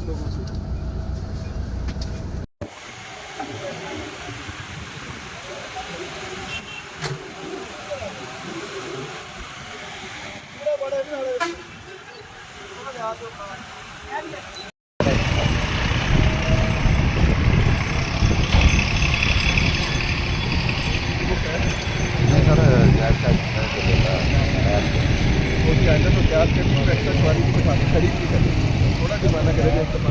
आप लोगों से। नहीं सर गैस का चलेगा वो क्या है ना, तो क्या एक्स्ट्रा सवारी की दुकान खरीद की करें, थोड़ा जुर्माना करेगा इस्तेमाल